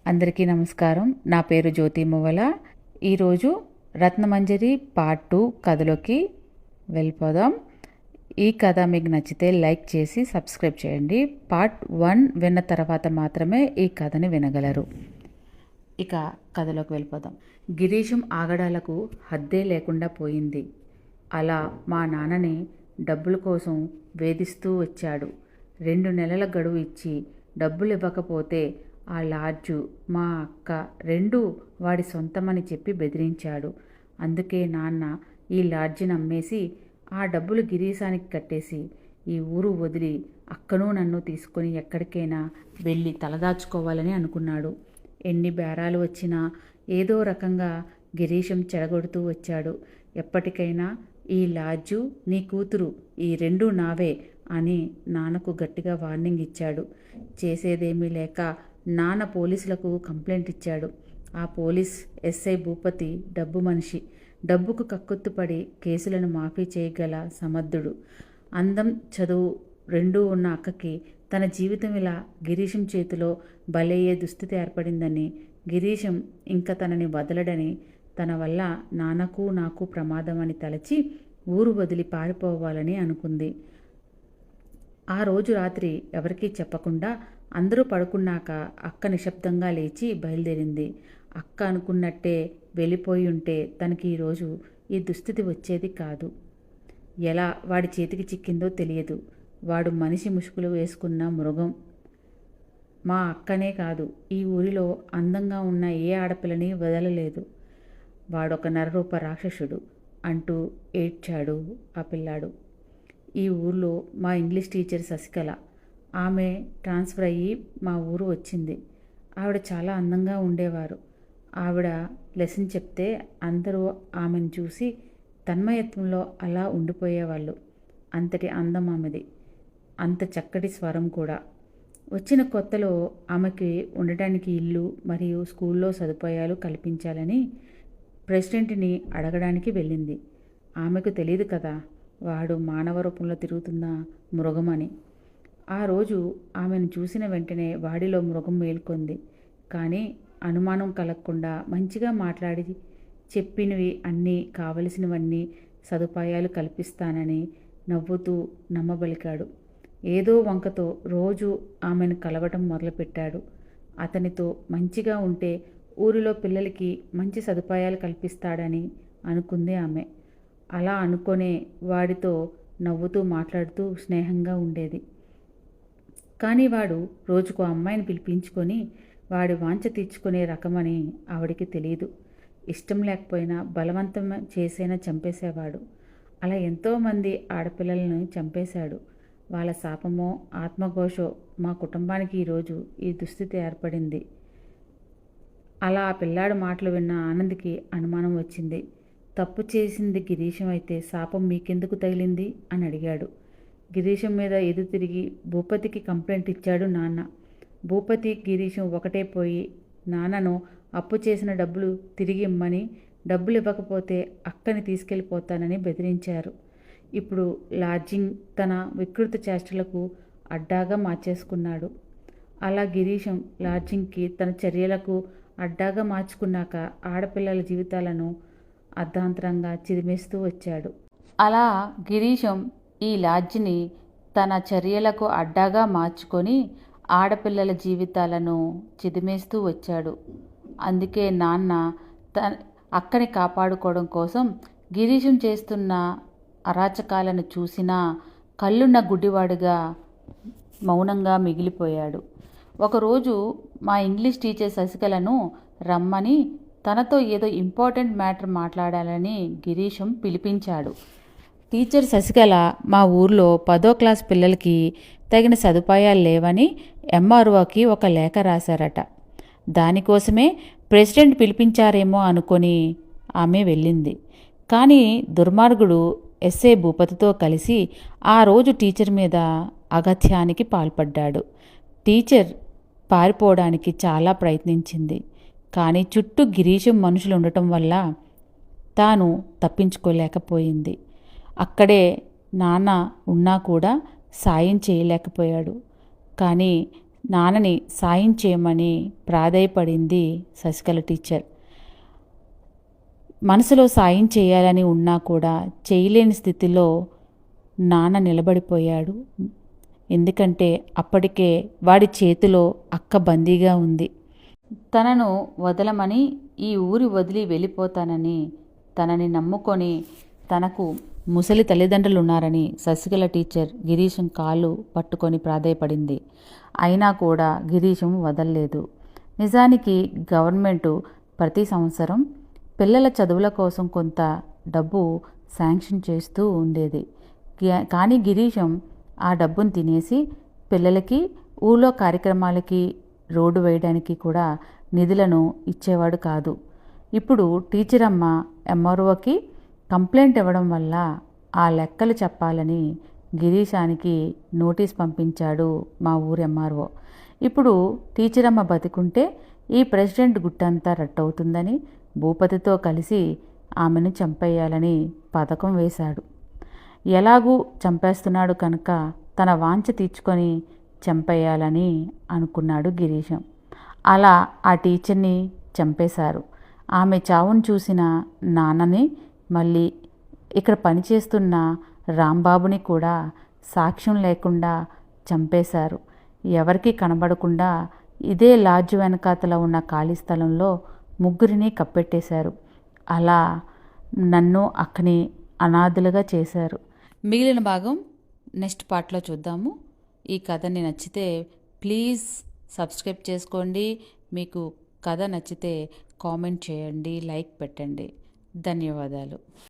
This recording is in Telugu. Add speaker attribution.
Speaker 1: అందరికీ నమస్కారం. నా పేరు జ్యోతి మువ్వల. ఈరోజు రత్నమంజరి పార్ట్ 2 కథలోకి వెళ్ళిపోదాం. ఈ కథ మీకు నచ్చితే లైక్ చేసి సబ్స్క్రైబ్ చేయండి. పార్ట్ 1 విన్న తర్వాత మాత్రమే ఈ కథని వినగలరు. ఇక కథలోకి వెళ్ళిపోదాం. గిరీశం ఆగడాలకు హద్దే లేకుండా పోయింది. అలా మా నాన్నని డబ్బుల కోసం వేధిస్తూ వచ్చాడు. 2 నెలల గడువు ఇచ్చి డబ్బులు ఇవ్వకపోతే ఆ లాడ్జు, మా అక్క రెండూ వాడి సొంతమని చెప్పి బెదిరించాడు. అందుకే నాన్న ఈ లాడ్జిని అమ్మేసి ఆ డబ్బులు గిరీశానికి కట్టేసి ఈ ఊరు వదిలి అక్కను నన్ను తీసుకొని ఎక్కడికైనా వెళ్ళి తలదాచుకోవాలని అనుకున్నాడు. ఎన్ని బేరాలు వచ్చినా ఏదో రకంగా గిరీశం చెడగొడుతూ వచ్చాడు. ఎప్పటికైనా ఈ లాడ్జు, నీ కూతురు ఈ రెండూ నావే అని నాన్నకు గట్టిగా వార్నింగ్ ఇచ్చాడు. చేసేదేమీ లేక నాన్న పోలీసులకు కంప్లైంట్ ఇచ్చాడు. ఆ పోలీస్ ఎస్ఐ భూపతి డబ్బు మనిషి. డబ్బుకు కక్కుర్తిపడి కేసులను మాఫీ చేయగల సమర్థుడు. అందం, చదువు రెండూ ఉన్న అక్కకి తన జీవితం ఇలా గిరీశం చేతిలో బలయ్యే దుస్థితి ఏర్పడిందని, గిరీశం ఇంకా తనని వదలడని, తన వల్ల నాన్నకు నాకు ప్రమాదం అని తలచి ఊరు వదిలి పారిపోవాలని అనుకుంది. ఆ రోజు రాత్రి ఎవరికీ చెప్పకుండా అందరూ పడుకున్నాక అక్క నిశ్శబ్దంగా లేచి బయలుదేరింది. అక్క అనుకున్నట్టే వెళ్ళిపోయి ఉంటే తనకి ఈరోజు ఈ దుస్థితి వచ్చేది కాదు. ఎలా వాడి చేతికి చిక్కిందో తెలియదు. వాడు మనిషి ముసుగులు వేసుకున్న మృగం. మా అక్కనే కాదు, ఈ ఊరిలో అందంగా ఉన్న ఏ ఆడపిల్లని వదలలేదు. వాడొక నరరూప రాక్షసుడు అంటూ ఏడ్చాడు ఆ పిల్లాడు. ఈ ఊర్లో మా ఇంగ్లీష్ టీచర్ శశికళ, ఆమె ట్రాన్స్ఫర్ అయ్యి మా ఊరు వచ్చింది. ఆవిడ చాలా అందంగా ఉండేవారు. ఆవిడ లెసన్ చెప్తే అందరూ ఆమెను చూసి తన్మయత్వంలో అలా ఉండిపోయేవాళ్ళు. అంతటి అందం ఆమెది, అంత చక్కటి స్వరం కూడా. వచ్చిన కొత్తలో ఆమెకి ఉండటానికి ఇల్లు మరియు స్కూల్లో సదుపాయాలు కల్పించాలని ప్రెసిడెంట్ని అడగడానికి వెళ్ళింది. ఆమెకు తెలియదు కదా వాడు మానవ రూపంలో తిరుగుతున్న మృగమని. ఆ రోజు ఆమెను చూసిన వెంటనే వాడిలో మృగం మేల్కొంది. కానీ అనుమానం కలగకుండా మంచిగా మాట్లాడి చెప్పినవి అన్నీ, కావలసినవన్నీ సదుపాయాలు కల్పిస్తానని నవ్వుతూ నమ్మబలికాడు. ఏదో వంకతో రోజు ఆమెను కలవటం మొదలుపెట్టాడు. అతనితో మంచిగా ఉంటే ఊరిలో పిల్లలకి మంచి సదుపాయాలు కల్పిస్తాడని అనుకుంది ఆమె. అలా అనుకొనే వాడితో నవ్వుతూ మాట్లాడుతూ స్నేహంగా ఉండేది. కానీ వాడు రోజుకో అమ్మాయిని పిలిపించుకొని వాడి వాంఛ తీర్చుకునే రకమని ఆవిడికి తెలియదు. ఇష్టం లేకపోయినా బలవంతం చేసైనా చంపేసేవాడు. అలా ఎంతోమంది ఆడపిల్లలను చంపేశాడు. వాళ్ళ శాపమో ఆత్మఘోషో మా కుటుంబానికి ఈరోజు ఈ దుస్థితి ఏర్పడింది. అలా ఆ పిల్లాడు మాటలు విన్న ఆనంద్కి అనుమానం వచ్చింది. తప్పు చేసింది గిరీశం అయితే శాపం మీకెందుకు తగిలింది అని అడిగాడు. గిరీశం మీద ఎదురు తిరిగి భూపతికి కంప్లైంట్ ఇచ్చాడు నాన్న. భూపతి, గిరీశం ఒకటే పోయి నాన్నను అప్పు చేసిన డబ్బులు తిరిగి ఇమ్మని, డబ్బులు ఇవ్వకపోతే అక్కని తీసుకెళ్ళిపోతానని బెదిరించారు. ఇప్పుడు లాడ్జింగ్ తన వికృత చేష్టలకు అడ్డాగా మార్చేసుకున్నాడు. అలా గిరీశం లాడ్జింగ్కి తన చర్యలకు అడ్డాగా మార్చుకున్నాక ఆడపిల్లల జీవితాలను అర్ధాంతరంగా చిదిమేస్తూ వచ్చాడు. అలా గిరీశం ఈ లాడ్జిని తన చర్యలకు అడ్డాగా మార్చుకొని ఆడపిల్లల జీవితాలను చిదిమేస్తూ వచ్చాడు. అందుకే నాన్న అక్కని కాపాడుకోవడం కోసం గిరీశం చేస్తున్న అరాచకాలను చూసినా కళ్ళున్న గుడ్డివాడుగా మౌనంగా మిగిలిపోయాడు. ఒకరోజు మా ఇంగ్లీష్ టీచర్ శశికళను రమ్మని తనతో ఏదో ఇంపార్టెంట్ మ్యాటర్ మాట్లాడాలని గిరీశం పిలిపించాడు. టీచర్ శశికళ మా ఊర్లో 10వ క్లాస్ పిల్లలకి తగిన సదుపాయాలు లేవని ఎంఆర్ఓకి ఒక లేఖ రాశారట. దానికోసమే ప్రెసిడెంట్ పిలిపించారేమో అనుకొని ఆమె వెళ్ళింది. కానీ దుర్మార్గుడు ఎస్ఐ భూపతితో కలిసి ఆ రోజు టీచర్ మీద అగత్యానికి పాల్పడ్డాడు. టీచర్ పారిపోవడానికి చాలా ప్రయత్నించింది. కానీ చుట్టూ గిరీశం మనుషులు ఉండటం వల్ల తాను తప్పించుకోలేకపోయింది. అక్కడే నాన్న ఉన్నా కూడా సాయం చేయలేకపోయాడు. కానీ నాన్నని సాయం చేయమని ప్రాధేయపడింది శశికళ టీచర్. మనసులో సాయం చేయాలని ఉన్నా కూడా చేయలేని స్థితిలో నాన్న నిలబడిపోయాడు. ఎందుకంటే అప్పటికే వాడి చేతిలో అక్క బందీగా ఉంది. తనను వదలమని, ఈ ఊరి వదిలి వెళ్ళిపోతానని, తనని నమ్ముకొని తనకు ముసలి తల్లిదండ్రులు ఉన్నారని శశికళ టీచర్ గిరీశం కాళ్ళు పట్టుకొని ప్రాధేయపడింది. అయినా కూడా గిరీశం వదల్లేదు. నిజానికి గవర్నమెంటు ప్రతి సంవత్సరం పిల్లల చదువుల కోసం కొంత డబ్బు శాంక్షన్ చేస్తూ ఉండేది. కానీ గిరీశం ఆ డబ్బును తినేసి పిల్లలకి ఊళ్ళో కార్యక్రమాలకి, రోడ్డు వేయడానికి కూడా నిధులను ఇచ్చేవాడు కాదు. ఇప్పుడు టీచర్ అమ్మ ఎంఆర్ఓకి కంప్లైంట్ ఇవ్వడం వల్ల ఆ లెక్కలు చెప్పాలని గిరీశానికి నోటీస్ పంపించాడు మా ఊరు ఎంఆర్ఓ. ఇప్పుడు టీచర్ అమ్మ బతికుంటే ఈ ప్రెసిడెంట్ గుట్టంతా రట్టవుతుందని భూపతితో కలిసి ఆమెను చంపేయాలని పథకం వేశాడు. ఎలాగూ చంపేస్తున్నాడు కనుక తన వాంఛ తీర్చుకొని చంపేయాలని అనుకున్నాడు గిరీశం. అలా ఆ టీచర్ని చంపేశారు. ఆమె చావును చూసిన నాన్నని, మళ్ళీ ఇక్కడ పనిచేస్తున్న రాంబాబుని కూడా సాక్ష్యం లేకుండా చంపేశారు. ఎవరికీ కనబడకుండా ఇదే లాడ్జ్ వెనకాతల ఉన్న ఖాళీ స్థలంలో ముగ్గురిని కప్పెట్టేశారు. అలా నన్ను అక్కని అనాథలుగా చేశారు. మిగిలిన భాగం నెక్స్ట్ పార్ట్లో చూద్దాము. ఈ కథని నచ్చితే ప్లీజ్ సబ్స్క్రైబ్ చేసుకోండి. మీకు కథ నచ్చితే కామెంట్ చేయండి, లైక్ పెట్టండి. ధన్యవాదాలు.